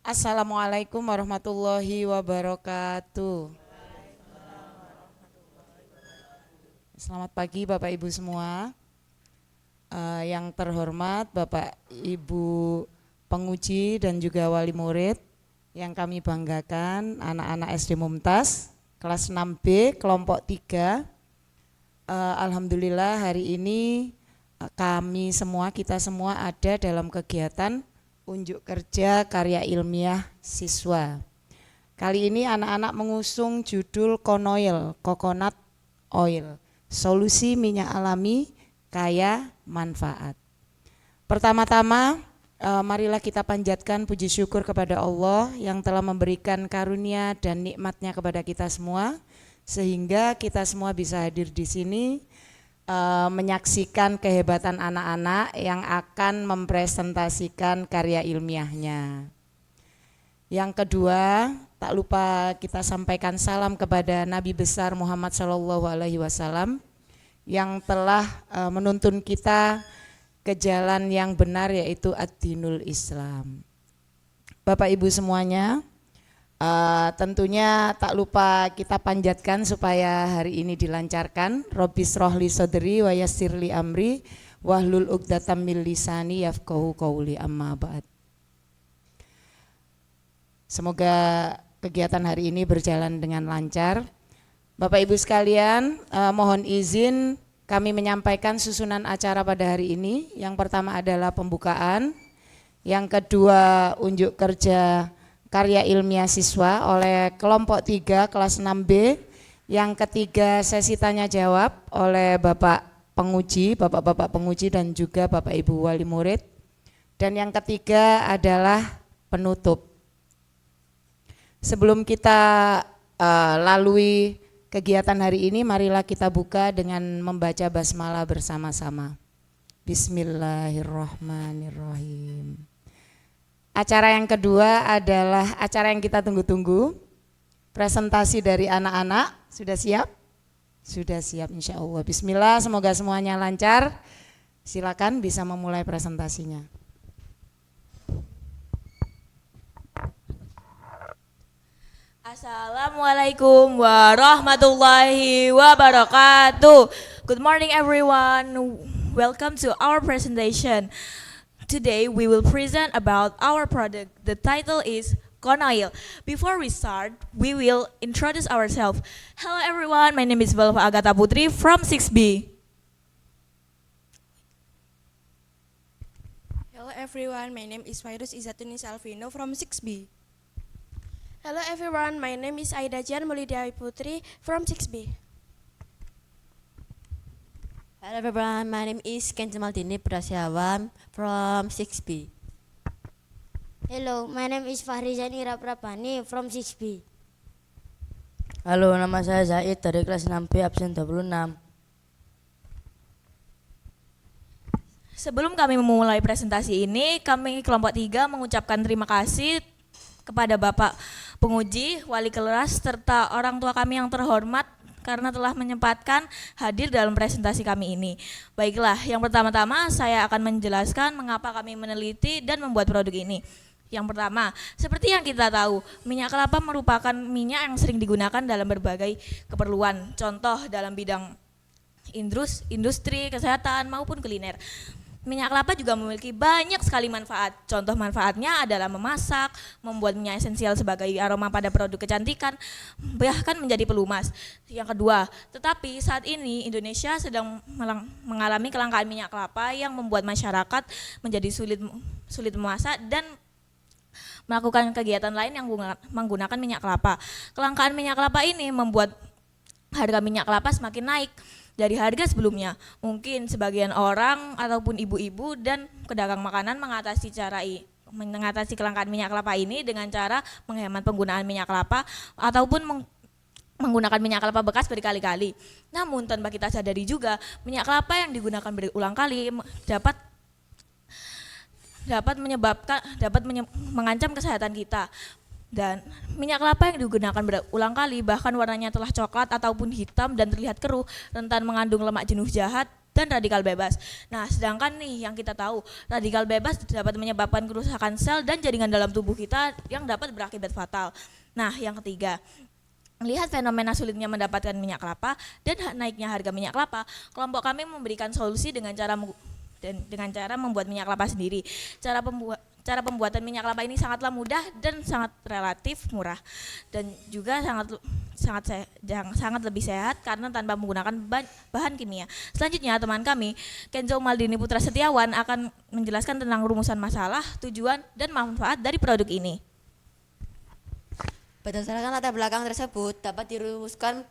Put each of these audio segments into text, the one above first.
Assalamualaikum warahmatullahi wabarakatuh. Selamat pagi Bapak Ibu semua. Yang terhormat Bapak Ibu penguji dan juga wali murid yang kami banggakan, anak-anak SD Mumtaz kelas 6B kelompok 3. Alhamdulillah hari ini kita semua ada dalam kegiatan unjuk kerja karya ilmiah siswa. Kali ini anak-anak mengusung judul Konoil, Coconut Oil, solusi minyak alami kaya manfaat. Pertama-tama marilah kita panjatkan puji syukur kepada Allah yang telah memberikan karunia dan nikmatnya kepada kita semua, sehingga kita semua bisa hadir di sini menyaksikan kehebatan anak-anak yang akan mempresentasikan karya ilmiahnya. Yang kedua, tak lupa kita sampaikan salam kepada Nabi besar Muhammad SAW yang telah menuntun kita ke jalan yang benar, yaitu ad-dinul Islam. Bapak Ibu semuanya, tentunya tak lupa kita panjatkan supaya hari ini dilancarkan. Robbis rohli sodri wa yassirli amri wahlul uqdatam min lisani yafqahu qauli, amma ba'd. Semoga kegiatan hari ini berjalan dengan lancar. Bapak Ibu sekalian, mohon izin kami menyampaikan susunan acara pada hari ini. Yang pertama adalah pembukaan, yang kedua unjuk kerja karya ilmiah siswa oleh kelompok 3 kelas 6B, yang ketiga sesi tanya jawab oleh Bapak-Bapak penguji dan juga Bapak Ibu wali murid, dan yang ketiga adalah penutup. Sebelum kita lalui kegiatan hari ini, marilah kita buka dengan membaca basmalah bersama-sama. Bismillahirrahmanirrahim. Acara yang kedua adalah acara yang kita tunggu-tunggu, presentasi dari anak-anak. Sudah siap? Sudah siap insya Allah. Bismillah, semoga semuanya lancar. Silakan bisa memulai presentasinya. Assalamualaikum warahmatullahi wabarakatuh. Good morning everyone. Welcome to our presentation. Today we will present about our product. The title is Konoil. Before we start, we will introduce ourselves. Hello everyone, my name is Belva Agatha Putri from 6B. Hello everyone, my name is Fairuz Izatunis Alvino from 6B. Hello everyone, my name is Aida Jan Mulidia Putri from 6B. Hello everyone, my name is Ken Jamaldini Prasyawan from 6B. Hello, my name is Fahrizan Ira Prabani from 6B. Halo, nama saya Zaid dari kelas 6B absen 26. Sebelum kami memulai presentasi ini, kami kelompok 3 mengucapkan terima kasih kepada Bapak penguji, wali kelas, serta orang tua kami yang terhormat karena telah menyempatkan hadir dalam presentasi kami ini. Baiklah, yang pertama-tama saya akan menjelaskan mengapa kami meneliti dan membuat produk ini. Yang pertama, seperti yang kita tahu, minyak kelapa merupakan minyak yang sering digunakan dalam berbagai keperluan, contoh dalam bidang industri, kesehatan maupun kuliner. Minyak kelapa juga memiliki banyak sekali manfaat. Contoh manfaatnya adalah memasak, membuat minyak esensial sebagai aroma pada produk kecantikan, bahkan menjadi pelumas. Yang kedua, tetapi saat ini Indonesia sedang mengalami kelangkaan minyak kelapa yang membuat masyarakat menjadi sulit memasak dan melakukan kegiatan lain yang menggunakan minyak kelapa. Kelangkaan minyak kelapa ini membuat harga minyak kelapa semakin naik dari harga sebelumnya. Mungkin sebagian orang ataupun ibu-ibu dan pedagang makanan mengatasi kelangkaan minyak kelapa ini dengan cara menghemat penggunaan minyak kelapa ataupun menggunakan minyak kelapa bekas berkali-kali. Namun tanpa kita sadari juga, minyak kelapa yang digunakan berulang kali dapat mengancam kesehatan kita. Dan minyak kelapa yang digunakan berulang kali bahkan warnanya telah coklat ataupun hitam dan terlihat keruh, rentan mengandung lemak jenuh jahat, dan radikal bebas. Nah, sedangkan nih yang kita tahu, radikal bebas dapat menyebabkan kerusakan sel dan jaringan dalam tubuh kita yang dapat berakibat fatal. Nah, yang ketiga, melihat fenomena sulitnya mendapatkan minyak kelapa dan naiknya harga minyak kelapa, kelompok kami memberikan solusi dengan cara membuat minyak kelapa sendiri. Cara pembuatan minyak kelapa ini sangatlah mudah dan sangat relatif murah, dan juga sangat lebih sehat karena tanpa menggunakan bahan kimia. Selanjutnya teman kami Kenzo Maldini Putra Setiawan akan menjelaskan tentang rumusan masalah, tujuan, dan manfaat dari produk ini. Berdasarkan latar belakang tersebut dapat dirumuskan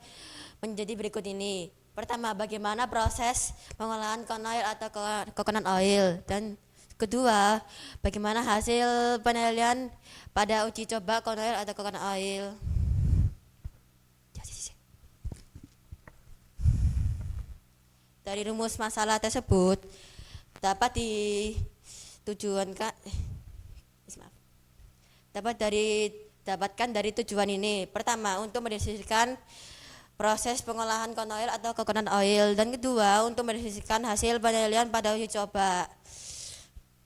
menjadi berikut ini. Pertama, bagaimana proses pengolahan corn oil atau coconut oil, dan kedua, bagaimana hasil penilaian pada uji coba corn oil atau coconut oil. Dari rumus masalah tersebut dapat dapatkan dari tujuan ini. Pertama, untuk mendeskripsikan proses pengolahan corn oil atau coconut oil, dan kedua, untuk mendeskripsikan hasil penilaian pada uji coba.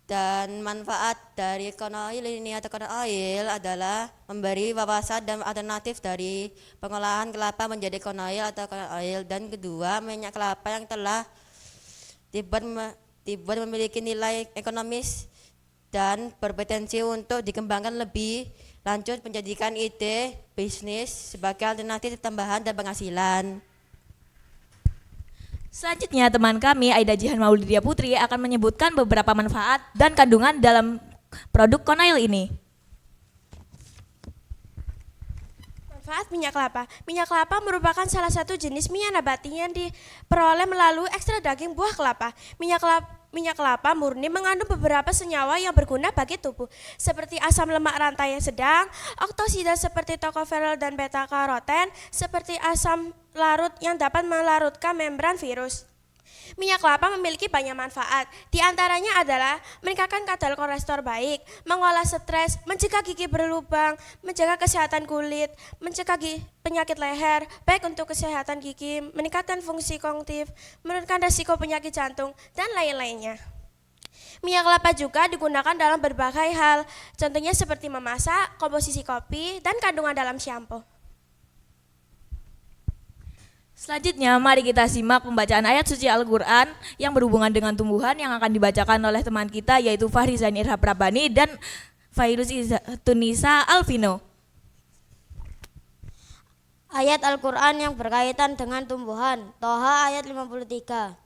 Dan manfaat dari corn oil ini atau coconut oil adalah memberi wawasan dan alternatif dari pengolahan kelapa menjadi corn oil atau coconut oil, dan kedua, minyak kelapa yang telah dibuat memiliki nilai ekonomis dan berpotensi untuk dikembangkan lebih lanjut, menjadikan ide bisnis sebagai alternatif tambahan dan penghasilan. Selanjutnya teman kami Aida Jihan Maulidia Putri akan menyebutkan beberapa manfaat dan kandungan dalam produk corn oil ini. Manfaat minyak kelapa. Minyak kelapa merupakan salah satu jenis minyak nabati yang diperoleh melalui ekstrak daging buah kelapa. Minyak kelapa murni mengandung beberapa senyawa yang berguna bagi tubuh, seperti asam lemak rantai yang sedang, oksida seperti tokoferol dan beta-karoten, seperti asam larut yang dapat melarutkan membran virus. Minyak kelapa memiliki banyak manfaat, di antaranya adalah meningkatkan kadar kolesterol baik, mengolah stres, mencegah gigi berlubang, menjaga kesehatan kulit, mencegah penyakit leher, baik untuk kesehatan gigi, meningkatkan fungsi kognitif, menurunkan risiko penyakit jantung, dan lain-lainnya. Minyak kelapa juga digunakan dalam berbagai hal, contohnya seperti memasak, komposisi kopi, dan kandungan dalam shampoo. Selanjutnya mari kita simak pembacaan ayat suci Al-Quran yang berhubungan dengan tumbuhan yang akan dibacakan oleh teman kita, yaitu Fahri Zain Irhab Rabbani dan Fairuz Tunisa Alvino. Ayat Al-Quran yang berkaitan dengan tumbuhan. Toha ayat 53.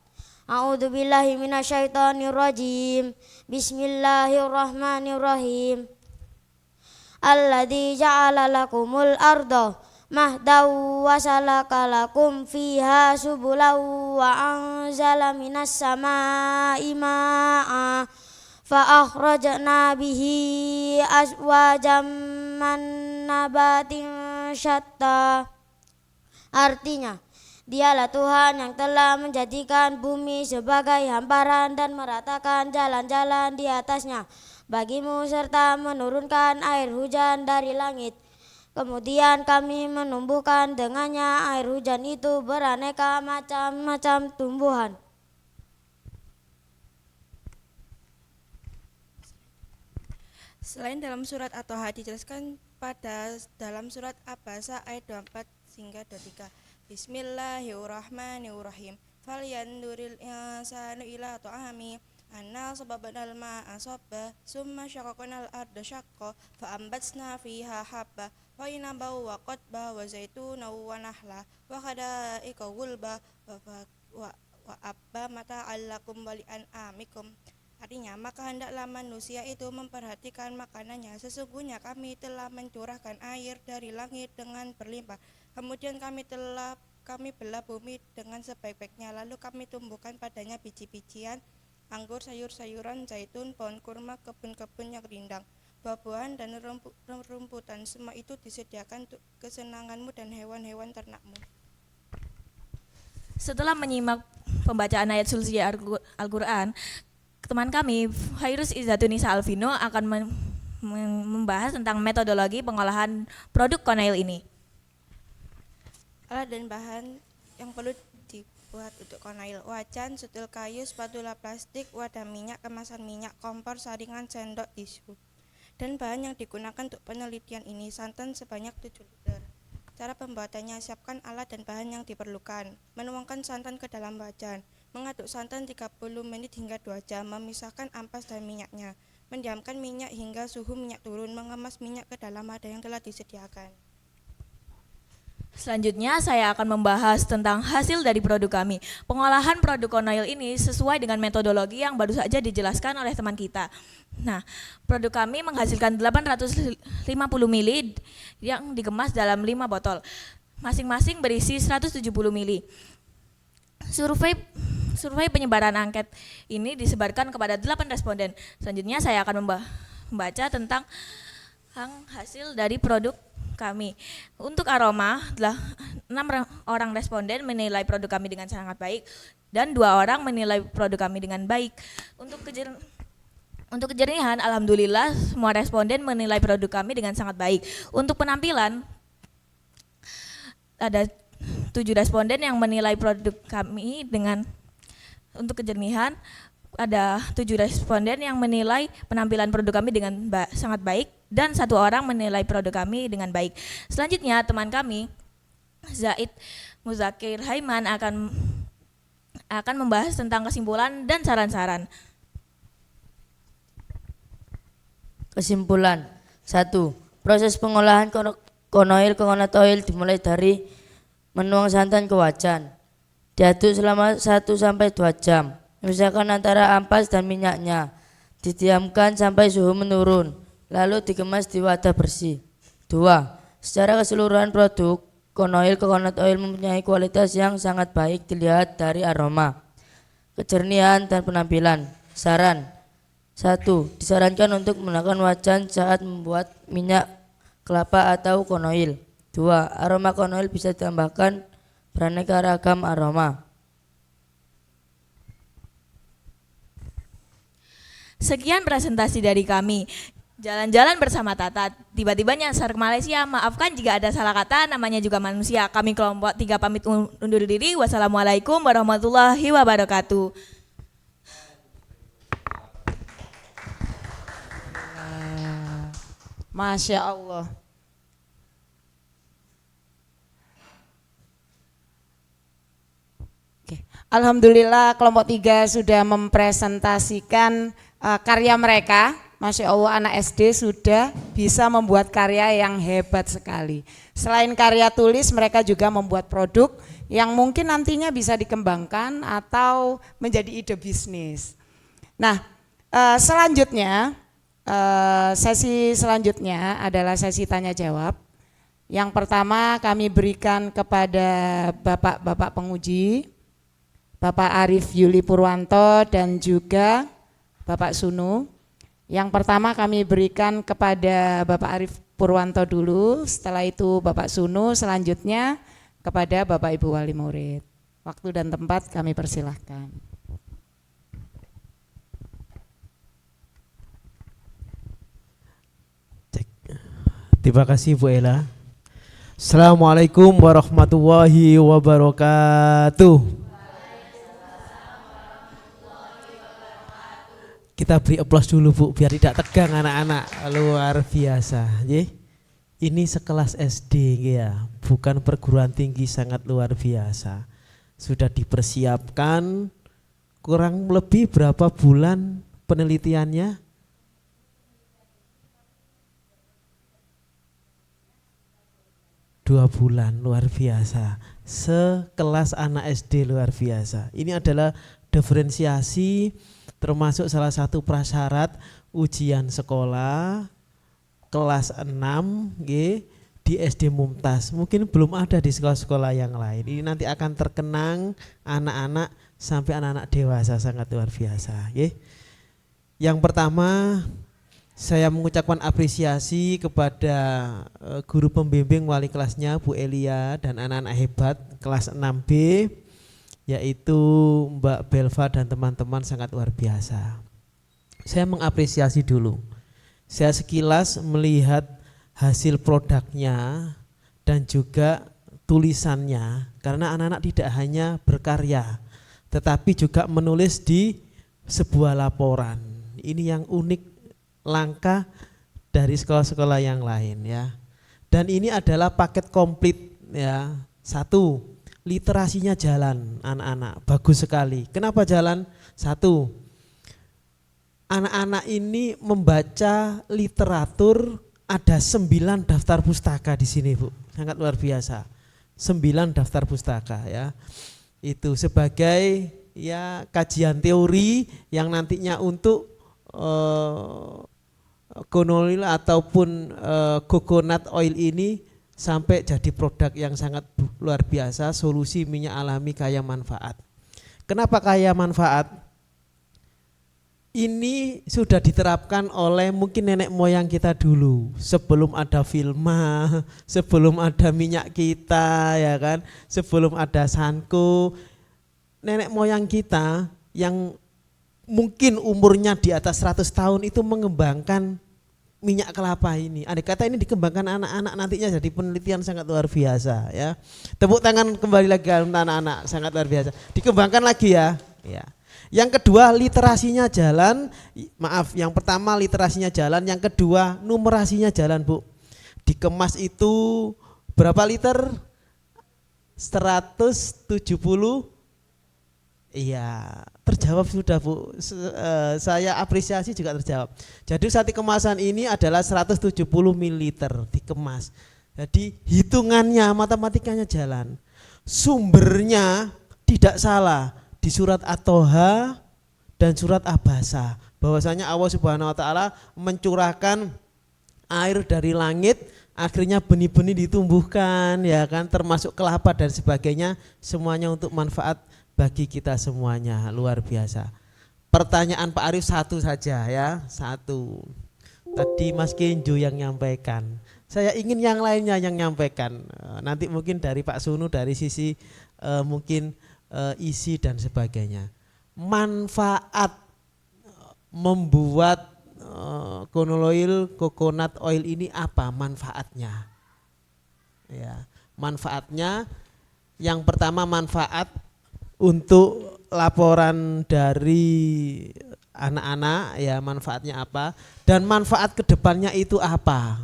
A'udzubillahi minasyaitonirrajim. Bismillahirrahmanirrahim. Alladzi ja'ala lakumul arda mahdaw wa salaka lakum fiha subulaw wa anzala minas samaa'i ma'a fa akhrajna bihi azwajam min nabatin syatta. Artinya, dialah Tuhan yang telah menjadikan bumi sebagai hamparan dan meratakan jalan-jalan di atasnya bagimu, serta menurunkan air hujan dari langit. Kemudian kami menumbuhkan dengannya air hujan itu beraneka macam-macam tumbuhan. Selain dalam surat At-Toha dijelaskan dalam surat Abasa ayat 24 hingga 23. Bismillahirrahmanirrahim. Falyanduril insanu ila ta'ami anna sababnal ma'a sabba summa syaqaqnal arda syaqqa fa ambatsna fiha habba wa inaba wa qadba wa zaituna wa nahla wa hada'iqa gulba wa abba mata'allakum wa li'an'amikum. Artinya, maka hendaklah manusia itu memperhatikan makanannya. Sesungguhnya kami telah mencurahkan air dari langit dengan berlimpah. Kemudian kami belah bumi dengan sebaik-baiknya. Lalu kami tumbuhkan padanya biji-bijian, anggur, sayur-sayuran, zaitun, pohon kurma, kebun-kebun yang rindang, buah-buahan, dan rumputan. Semua itu disediakan untuk kesenanganmu dan hewan-hewan ternakmu. Setelah menyimak pembacaan ayat suci Al-Quran, teman kami Fairuz Tunisa Alvino akan membahas tentang metodologi pengolahan produk corn oil ini. Alat dan bahan yang perlu kuat untuk konoil, wajan, sutil kayu, spatula plastik, wadah minyak, kemasan minyak, kompor, saringan, sendok, tisu. Dan bahan yang digunakan untuk penelitian ini santan sebanyak 7 liter. Cara pembuatannya, siapkan alat dan bahan yang diperlukan. Menuangkan santan ke dalam wajan. Mengaduk santan 30 menit hingga 2 jam, memisahkan ampas dan minyaknya. Mendiamkan minyak hingga suhu minyak turun, mengemas minyak ke dalam wadah yang telah disediakan. Selanjutnya saya akan membahas tentang hasil dari produk kami. Pengolahan produk konoil ini sesuai dengan metodologi yang baru saja dijelaskan oleh teman kita. Nah, produk kami menghasilkan 850 ml yang dikemas dalam 5 botol. Masing-masing berisi 170 ml. Survei penyebaran angket ini disebarkan kepada 8 responden. Selanjutnya saya akan membaca tentang hasil dari produk kami. Untuk aroma, 6 orang responden menilai produk kami dengan sangat baik dan 2 orang menilai produk kami dengan baik. Untuk kejernihan, alhamdulillah semua responden menilai produk kami dengan sangat baik. Untuk penampilan, ada 7 responden yang menilai produk kami dengan, untuk kejernihan, ada 7 responden yang menilai penampilan produk kami dengan sangat baik dan 1 orang menilai produk kami dengan baik. Selanjutnya teman kami Zaid Muzakir Haiman akan membahas tentang kesimpulan dan saran-saran. Kesimpulan 1. Proses pengolahan konoil coconut oil dimulai dari menuang santan ke wajan. Diaduk selama 1-2 jam. Memisahkan antara ampas dan minyaknya. Didiamkan sampai suhu menurun. Lalu dikemas di wadah bersih. 2. Secara keseluruhan produk konoil coconut oil mempunyai kualitas yang sangat baik dilihat dari aroma, kejernihan, dan penampilan. Saran 1. Disarankan untuk menggunakan wajan saat membuat minyak kelapa atau konoil. 2. Aroma konoil bisa ditambahkan beraneka ragam aroma. Sekian presentasi dari kami. Jalan-jalan bersama Tata, tiba-tiba nyasar ke Malaysia. Maafkan jika ada salah kata, namanya juga manusia. Kami kelompok 3 pamit undur diri. Wassalamualaikum warahmatullahi wabarakatuh. Masya Allah. Oke. Alhamdulillah kelompok 3 sudah mempresentasikan karya mereka. Masya Allah, anak SD sudah bisa membuat karya yang hebat sekali. Selain karya tulis, mereka juga membuat produk yang mungkin nantinya bisa dikembangkan atau menjadi ide bisnis. Nah, selanjutnya, sesi selanjutnya adalah sesi tanya jawab. Yang pertama kami berikan kepada Bapak penguji, Bapak Arif Yuli Purwanto dan juga Bapak Sunu. Yang pertama kami berikan kepada Bapak Arif Purwanto dulu, setelah itu Bapak Sunu, selanjutnya kepada Bapak Ibu Wali Murid. Waktu dan tempat kami persilahkan. Terima kasih Bu Ella. Assalamualaikum warahmatullahi wabarakatuh. Kita beri aplaus dulu Bu, biar tidak tegang anak-anak. Luar biasa. Ini sekelas SD ya, bukan perguruan tinggi, sangat luar biasa. Sudah dipersiapkan kurang lebih berapa bulan penelitiannya? 2 bulan, luar biasa. Sekelas anak SD, luar biasa. Ini adalah diferensiasi, termasuk salah satu prasyarat ujian sekolah kelas 6 di SD Mumtaz. Mungkin belum ada di sekolah-sekolah yang lain. Ini nanti akan terkenang anak-anak sampai anak-anak dewasa, sangat luar biasa. Yang pertama, saya mengucapkan apresiasi kepada guru pembimbing wali kelasnya Bu Elia dan anak-anak hebat kelas 6B, yaitu Mbak Belva dan teman-teman, sangat luar biasa. Saya mengapresiasi dulu. Saya sekilas melihat hasil produknya dan juga tulisannya, karena anak-anak tidak hanya berkarya tetapi juga menulis di sebuah laporan. Ini yang unik, langka dari sekolah-sekolah yang lain ya. Dan ini adalah paket komplit ya. 1, literasinya jalan anak-anak, bagus sekali. Kenapa jalan? 1, anak-anak ini membaca literatur, ada 9 daftar pustaka di sini Bu, sangat luar biasa. 9 daftar pustaka ya. Itu sebagai ya kajian teori yang nantinya untuk coconut ataupun coconut oil ini sampai jadi produk yang sangat luar biasa, solusi minyak alami kaya manfaat. Kenapa kaya manfaat? Ini sudah diterapkan oleh mungkin nenek moyang kita dulu, sebelum ada Vilma, sebelum ada minyak kita ya kan, sebelum ada Sanko. Nenek moyang kita yang mungkin umurnya di atas 100 tahun itu mengembangkan minyak kelapa ini. Andai kata ini dikembangkan anak-anak, nantinya jadi penelitian sangat luar biasa ya. Tepuk tangan kembali lagi untuk anak-anak, sangat luar biasa. Dikembangkan lagi ya. Ya. Yang kedua, literasinya jalan. Maaf, yang pertama literasinya jalan, yang kedua numerasinya jalan Bu. Dikemas itu berapa liter? 170. Iya, terjawab sudah Bu. Saya apresiasi juga terjawab. Jadi satu kemasan ini adalah 170 ml dikemas. Jadi hitungannya, matematikanya jalan. Sumbernya tidak salah. Di surat At-Toha dan surat Abasa, bahwasanya Allah Subhanahu wa taala mencurahkan air dari langit, akhirnya benih-benih ditumbuhkan ya kan, termasuk kelapa dan sebagainya, semuanya untuk manfaat bagi kita semuanya. Luar biasa. Pertanyaan Pak Arif 1 saja ya, 1. Tadi Mas Kenjo yang nyampaikan. Saya ingin yang lainnya yang nyampaikan. Nanti mungkin dari Pak Sunu dari sisi mungkin isi dan sebagainya. Manfaat membuat coconut oil ini apa manfaatnya? Ya, manfaatnya yang pertama manfaat untuk laporan dari anak-anak ya, manfaatnya apa, dan manfaat kedepannya itu apa?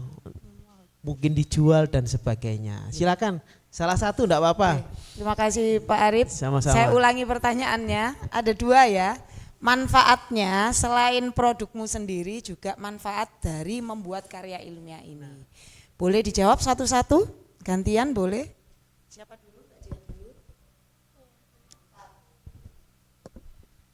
Mungkin dijual dan sebagainya. Silakan. Salah satu enggak apa-apa. Terima kasih Pak Arif. Sama-sama. Saya ulangi pertanyaannya, ada 2 ya. Manfaatnya selain produkmu sendiri juga manfaat dari membuat karya ilmiah ini. Boleh dijawab satu-satu? Gantian boleh? Siapa dulu?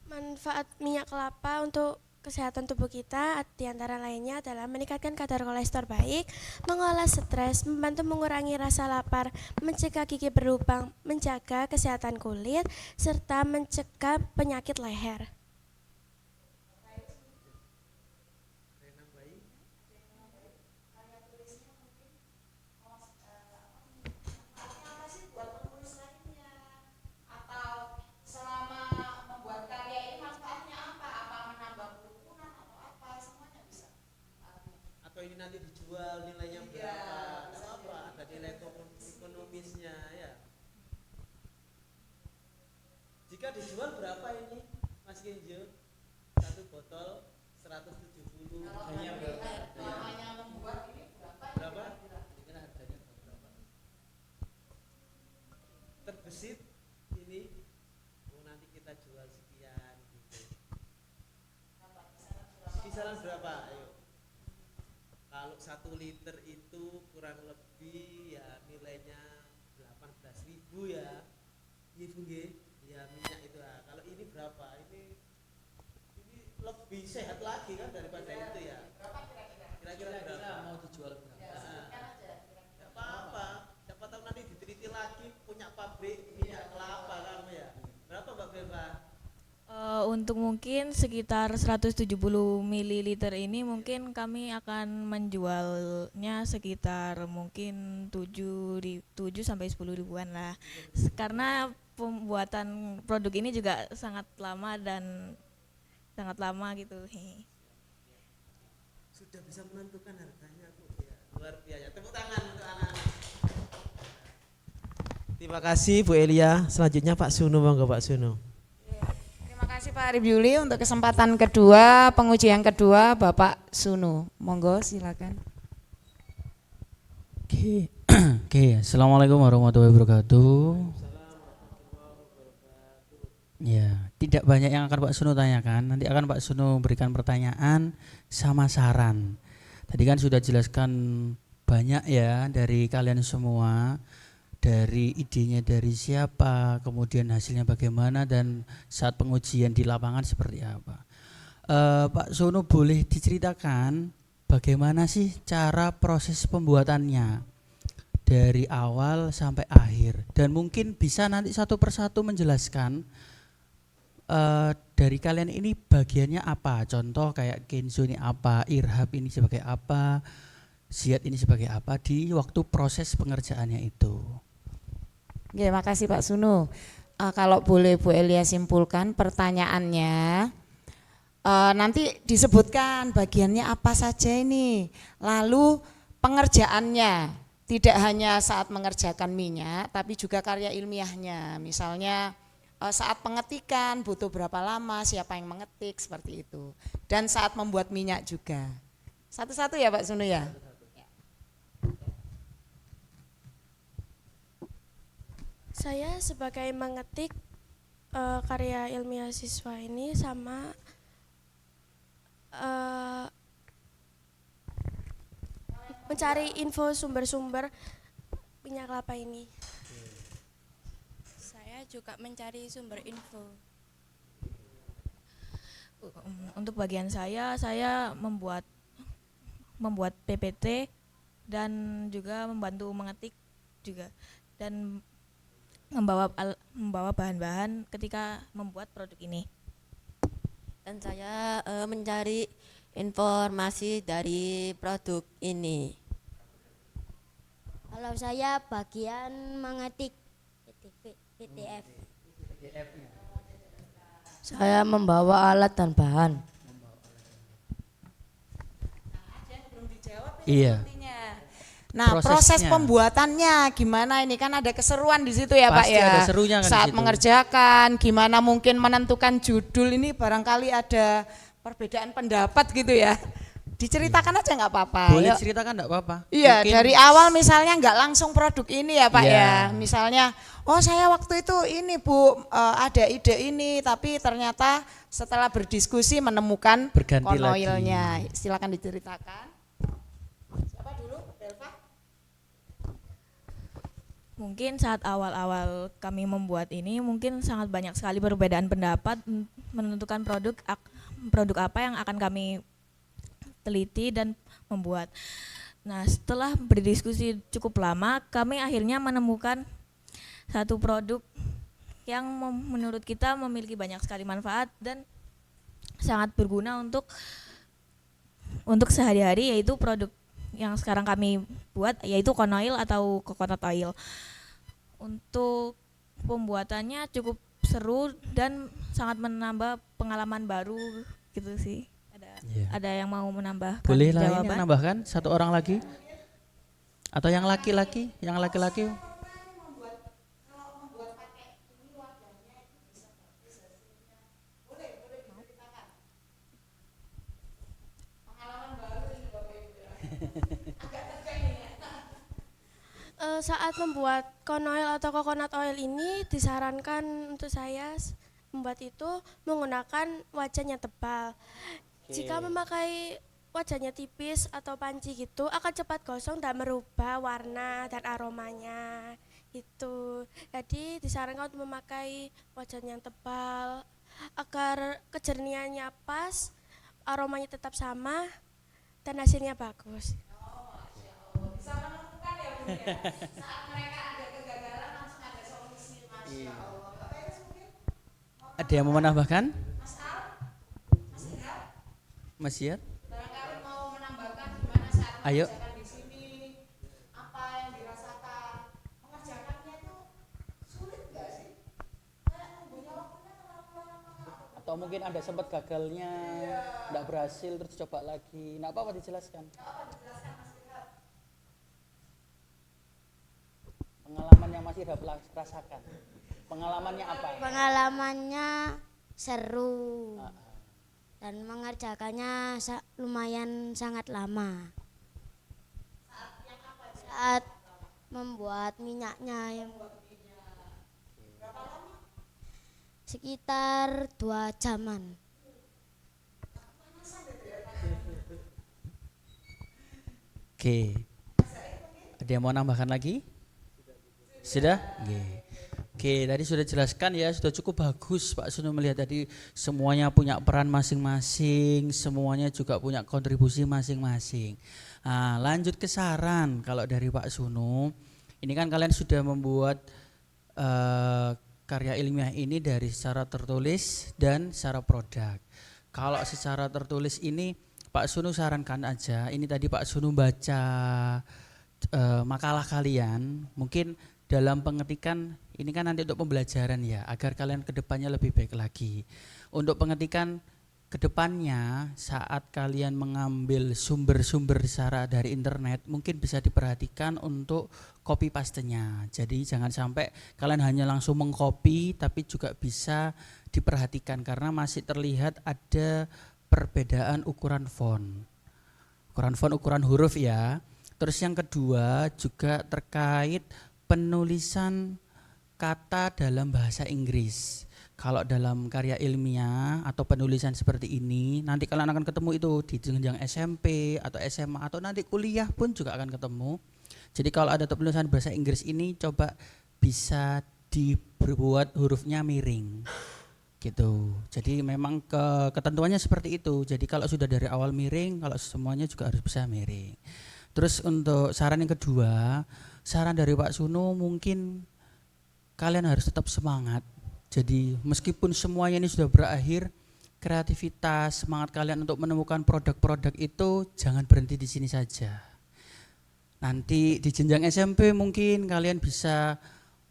Manfaat minyak kelapa untuk kesehatan tubuh kita diantara lainnya adalah meningkatkan kadar kolesterol baik, mengolah stres, membantu mengurangi rasa lapar, mencegah gigi berlubang, menjaga kesehatan kulit, serta mencegah penyakit leher. Ini nanti dijual nilainya berapa? Apa? Ada nilai ekonomisnya ya. Jika dijual berapa ini Mas Kenjo? 1 botol 170. Hanya berapa? Hanya membuat ini berapa? Berapa? Kira harganya berapa? Terbesit ini. Oh, nanti kita jual sekian gitu. Kisaran berapa? Ayo. Kalau 1 liter itu kurang lebih ya nilainya 18.000 ya. Iya Bu nggih. Ya minyak itu. Nah, kalau ini berapa? Ini lebih sehat lagi kan daripada itu ya. Berapa kira-kira? Kira-kira berapa? Mau dijual berapa? Ya, enggak apa-apa. Siapa tahu nanti diteliti lagi punya pabrik minyak kelapa kamu ya. Berapa Mbak Beva? Untuk mungkin sekitar 170 ml ini mungkin kami akan menjualnya sekitar mungkin 7 sampai 10 ribuan lah. Karena pembuatan produk ini juga sangat lama gitu. Sudah bisa menentukan harganya Bu ya. Luar biasa. Tepuk tangan untuk anak-anak. Terima kasih Bu Elia. Selanjutnya Pak Sunu, monggo Pak Sunu. Terima kasih Pak Arif Yuli untuk kesempatan kedua, pengujian kedua Bapak Sunu. Monggo silakan. Oke, assalamualaikum warahmatullahi wabarakatuh. Ya, tidak banyak yang akan Pak Sunu tanyakan. Nanti akan Pak Sunu berikan pertanyaan sama saran. Tadi kan sudah jelaskan banyak ya dari kalian semua, dari idenya dari siapa, kemudian hasilnya bagaimana, dan saat pengujian di lapangan seperti apa. Pak Sunu boleh diceritakan bagaimana sih cara proses pembuatannya dari awal sampai akhir, dan mungkin bisa nanti satu persatu menjelaskan dari kalian ini bagiannya apa, contoh kayak Kenzo ini apa, Irhab ini sebagai apa, Ziyad ini sebagai apa di waktu proses pengerjaannya itu. Oke, makasih Pak Sunu. Kalau boleh Bu Elia simpulkan pertanyaannya, nanti disebutkan bagiannya apa saja ini, lalu pengerjaannya tidak hanya saat mengerjakan minyak, tapi juga karya ilmiahnya, misalnya saat pengetikan butuh berapa lama, siapa yang mengetik, seperti itu, dan saat membuat minyak juga. Satu-satu ya Pak Sunu ya. Saya sebagai mengetik karya ilmiah siswa ini sama mencari info sumber-sumber minyak kelapa ini. Saya juga mencari sumber info. Untuk bagian saya membuat PPT dan juga membantu mengetik juga, dan membawa bahan-bahan ketika membuat produk ini. Dan saya mencari informasi dari produk ini. Kalau saya bagian mengetik PDF. Saya membawa alat dan bahan. Iya. Nah, proses Prosesnya. pembuatannya gimana ini, kan ada keseruan di situ ya Pak Pasti ya. ada serunya kan di Saat situ. mengerjakan, gimana mungkin menentukan judul ini, barangkali ada perbedaan pendapat gitu ya. Diceritakan aja nggak apa-apa. Boleh Yuk. ceritakan enggak apa-apa? Iya, Mungkin dari awal misalnya nggak langsung produk ini ya Pak Iya. ya. Misalnya, oh saya waktu itu ini Bu, ada ide ini, tapi ternyata setelah berdiskusi menemukan Berganti konoilnya. Silakan diceritakan. Siapa dulu? Delva? Mungkin saat awal-awal kami membuat ini mungkin sangat banyak sekali perbedaan pendapat menentukan produk apa yang akan kami teliti dan membuat. Nah, setelah berdiskusi cukup lama, kami akhirnya menemukan satu produk yang menurut kita memiliki banyak sekali manfaat dan sangat berguna untuk sehari-hari, yaitu produk yang sekarang kami buat, yaitu konoil atau coconut oil. Untuk pembuatannya cukup seru dan sangat menambah pengalaman baru gitu sih. Iya. Ada yang mau menambah Boleh lah ini jawaban? menambahkan satu orang lagi? Atau yang laki-laki? Yang laki-laki? Saat membuat konoil atau coconut oil ini disarankan untuk saya membuat itu menggunakan wajan yang tebal. Jika memakai wajannya tipis atau panci gitu akan cepat gosong dan merubah warna dan aromanya itu. Jadi disarankan untuk memakai wajan yang tebal agar kejernihannya pas, aromanya tetap sama dan hasilnya bagus. Ada yang mau menambahkan? Mas Ziyad? Barangkali mau menambahkan gimana saat Ayo. mengerjakan di sini, apa yang dirasakan, mengerjakannya itu sulit nggak sih? Kayak nunggunya waktunya terlalu lama. Atau mungkin ada sempat gagalnya, enggak berhasil terus coba lagi. Enggak apa-apa dijelaskan. Pengalaman pengalaman yang masih rasakan? Pengalamannya apa? Pengalamannya seru dan mengerjakannya lumayan sangat lama. Saat membuat minyaknya yang sekitar 2 jaman. Oke. Ada yang mau nambahkan lagi? Sudah? Oke, tadi sudah jelaskan ya, sudah cukup bagus Pak Sunu melihat tadi semuanya punya peran masing-masing, semuanya juga punya kontribusi masing-masing. Nah, lanjut ke saran kalau dari Pak Sunu. Ini kan kalian sudah membuat karya ilmiah ini dari secara tertulis dan secara produk. Kalau secara tertulis ini Pak Sunu sarankan aja, ini tadi Pak Sunu baca makalah kalian, mungkin dalam pengetikan ini kan nanti untuk pembelajaran ya, agar kalian kedepannya lebih baik lagi. Untuk pengetikan kedepannya saat kalian mengambil sumber-sumber secara dari internet, mungkin bisa diperhatikan untuk copy pastenya. Jadi jangan sampai kalian hanya langsung mengcopy, tapi juga bisa diperhatikan karena masih terlihat ada perbedaan ukuran font, ukuran huruf ya. Terus yang kedua juga terkait penulisan kata dalam bahasa Inggris. Kalau dalam karya ilmiah atau penulisan seperti ini, nanti kalian akan ketemu itu di jenjang SMP atau SMA atau nanti kuliah pun juga akan ketemu. Jadi kalau ada penulisan bahasa Inggris ini coba bisa dibuat hurufnya miring. Gitu. Jadi memang ketentuannya seperti itu. Jadi kalau sudah dari awal miring, kalau semuanya juga harus bisa miring. Terus untuk saran yang kedua, saran dari Pak Sunu mungkin kalian harus tetap semangat. Jadi meskipun semuanya ini sudah berakhir, kreativitas, semangat kalian untuk menemukan produk-produk itu jangan berhenti di sini saja. Nanti di jenjang SMP mungkin kalian bisa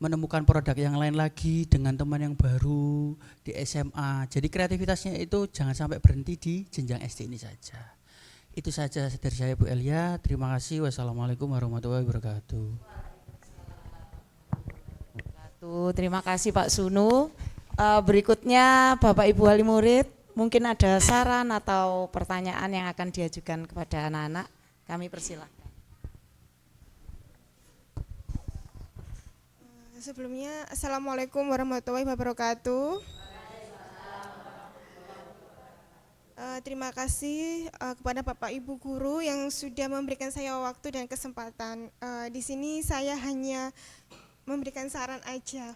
menemukan produk yang lain lagi dengan teman yang baru di SMA. Jadi kreativitasnya itu jangan sampai berhenti di jenjang SD ini saja. Itu saja dari saya Bu Elia. Terima kasih. Wassalamualaikum warahmatullahi wabarakatuh. Terima kasih Pak Sunu. Berikutnya Bapak Ibu wali murid, mungkin ada saran atau pertanyaan yang akan diajukan kepada anak-anak. Kami persilahkan. Sebelumnya, Assalamualaikum warahmatullahi wabarakatuh. Terima kasih kepada Bapak Ibu guru yang sudah memberikan saya waktu dan kesempatan. Di sini saya hanya memberikan saran aja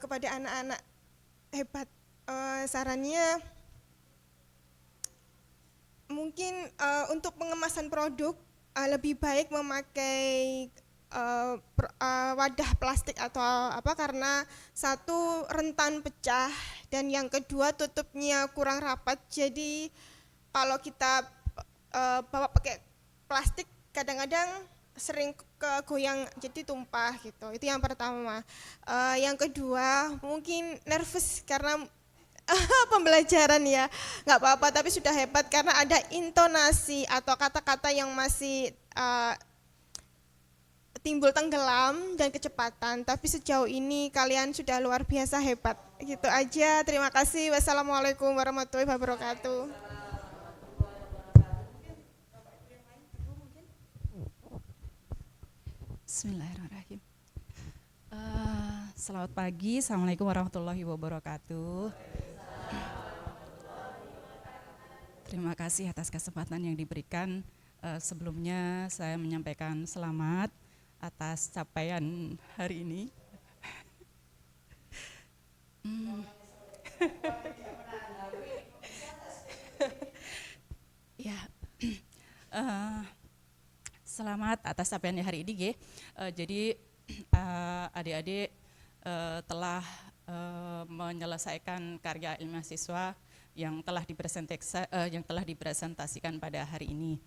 kepada anak-anak hebat. Sarannya mungkin untuk pengemasan produk lebih baik memakai wadah plastik atau apa, karena satu rentan pecah dan yang kedua tutupnya kurang rapat. Jadi kalau kita bawa pakai plastik kadang-kadang sering kegoyang jadi tumpah gitu. Itu yang pertama. Yang kedua mungkin nervous karena pembelajaran ya, nggak apa-apa tapi sudah hebat karena ada intonasi atau kata-kata yang masih timbul tenggelam dan kecepatan, tapi sejauh ini kalian sudah luar biasa hebat. Gitu aja, terima kasih. Wassalamualaikum warahmatullahi wabarakatuh. Bismillahirrahmanirrahim. Selamat pagi, Assalamualaikum warahmatullahi wabarakatuh. Terima kasih atas kesempatan yang diberikan. Sebelumnya saya menyampaikan selamat atas capaian hari ini. Ya, selamat atas capaian hari ini, jadi adik-adik telah menyelesaikan karya ilmiah siswa yang telah dipresentasikan pada hari ini.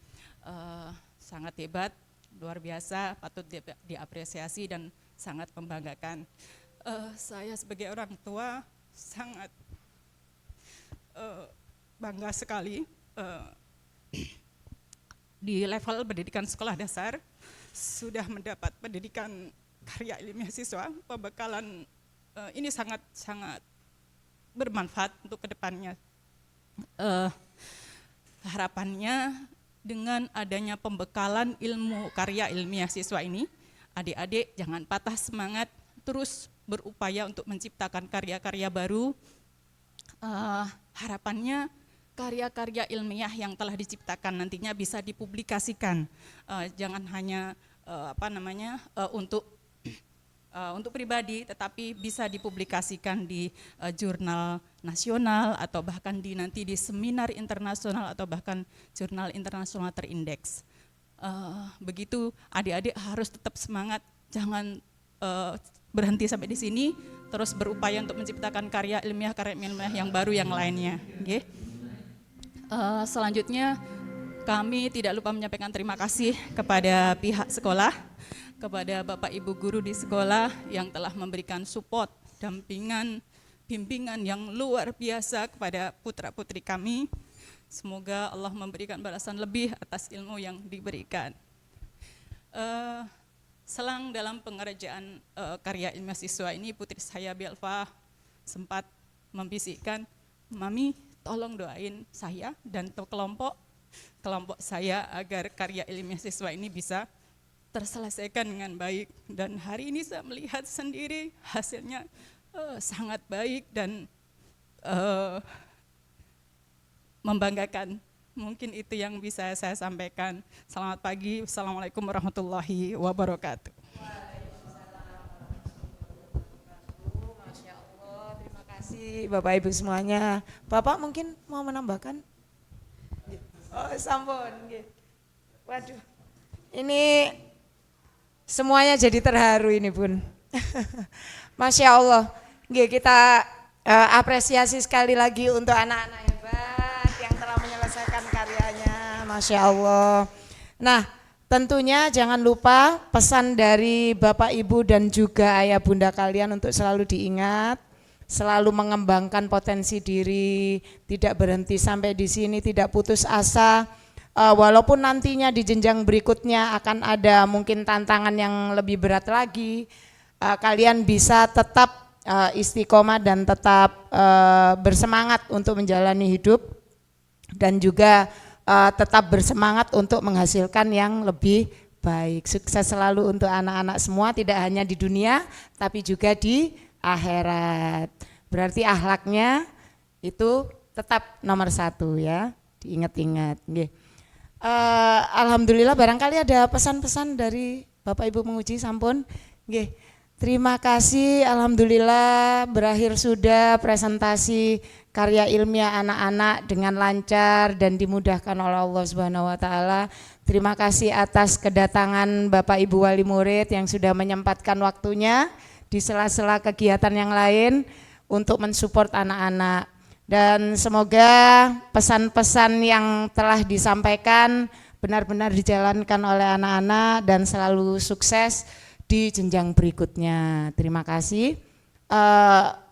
Sangat hebat, luar biasa, patut diapresiasi dan sangat membanggakan. Saya sebagai orang tua sangat bangga sekali di level pendidikan sekolah dasar sudah mendapat pendidikan karya ilmiah siswa, pembekalan ini sangat bermanfaat untuk kedepannya. Harapannya dengan adanya pembekalan ilmu karya ilmiah siswa ini, adik-adik jangan patah semangat, terus berupaya untuk menciptakan karya-karya baru. Harapannya karya-karya ilmiah yang telah diciptakan nantinya bisa dipublikasikan, jangan hanya untuk pribadi, tetapi bisa dipublikasikan di jurnal nasional atau bahkan nanti di seminar internasional atau bahkan jurnal internasional terindeks. Begitu, adik-adik harus tetap semangat, jangan berhenti sampai di sini, terus berupaya untuk menciptakan karya ilmiah yang baru yang lainnya. Okay. Selanjutnya kami tidak lupa menyampaikan terima kasih kepada pihak sekolah, kepada Bapak Ibu guru di sekolah yang telah memberikan support, dampingan, bimbingan yang luar biasa kepada putra-putri kami. Semoga Allah memberikan balasan lebih atas ilmu yang diberikan. Selang dalam pengerjaan karya ilmiah siswa ini, putri saya Belva sempat membisikkan, "Mami, tolong doain saya dan kelompok saya agar karya ilmiah siswa ini bisa terselesaikan dengan baik." Dan hari ini saya melihat sendiri hasilnya sangat baik dan membanggakan. Mungkin itu yang bisa saya sampaikan. Selamat pagi, Assalamualaikum warahmatullahi wabarakatuh. Masya Allah, terima kasih Bapak Ibu semuanya. Bapak mungkin mau menambahkan? Oh, sampun. Waduh, ini semuanya jadi terharu ini Bun. Masya Allah. Kita apresiasi sekali lagi untuk anak-anak hebat yang telah menyelesaikan karyanya. Masya Allah. Nah, tentunya jangan lupa pesan dari Bapak Ibu dan juga ayah bunda kalian untuk selalu diingat, selalu mengembangkan potensi diri, tidak berhenti sampai di sini, tidak putus asa. Walaupun nantinya di jenjang berikutnya akan ada mungkin tantangan yang lebih berat lagi, kalian bisa tetap istiqomah dan tetap bersemangat untuk menjalani hidup dan juga tetap bersemangat untuk menghasilkan yang lebih baik. Sukses selalu untuk anak-anak semua, tidak hanya di dunia tapi juga di akhirat. Berarti akhlaknya itu tetap nomor 1 ya, diingat-ingat. Alhamdulillah, barangkali ada pesan-pesan dari Bapak Ibu penguji, sampun. Terima kasih, alhamdulillah berakhir sudah presentasi karya ilmiah anak-anak dengan lancar dan dimudahkan oleh Allah Subhanahu wa taala. Terima kasih atas kedatangan Bapak Ibu wali murid yang sudah menyempatkan waktunya di sela-sela kegiatan yang lain untuk mensupport anak-anak. Dan semoga pesan-pesan yang telah disampaikan benar-benar dijalankan oleh anak-anak dan selalu sukses di jenjang berikutnya. Terima kasih.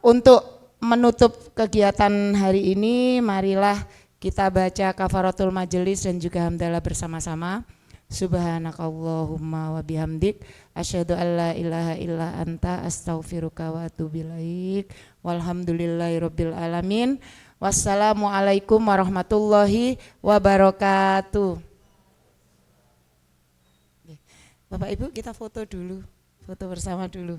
Untuk menutup kegiatan hari ini, marilah kita baca kafaratul majelis dan juga hamdalah bersama-sama. Subhanakallahumma wa bihamdik asyhadu an la ilaha illa anta astaghfiruka wa atubu ilaik. Walhamdulillahirabbil alamin. Wassalamualaikum warahmatullahi wabarakatuh. Bapak Ibu, kita foto dulu, foto bersama dulu.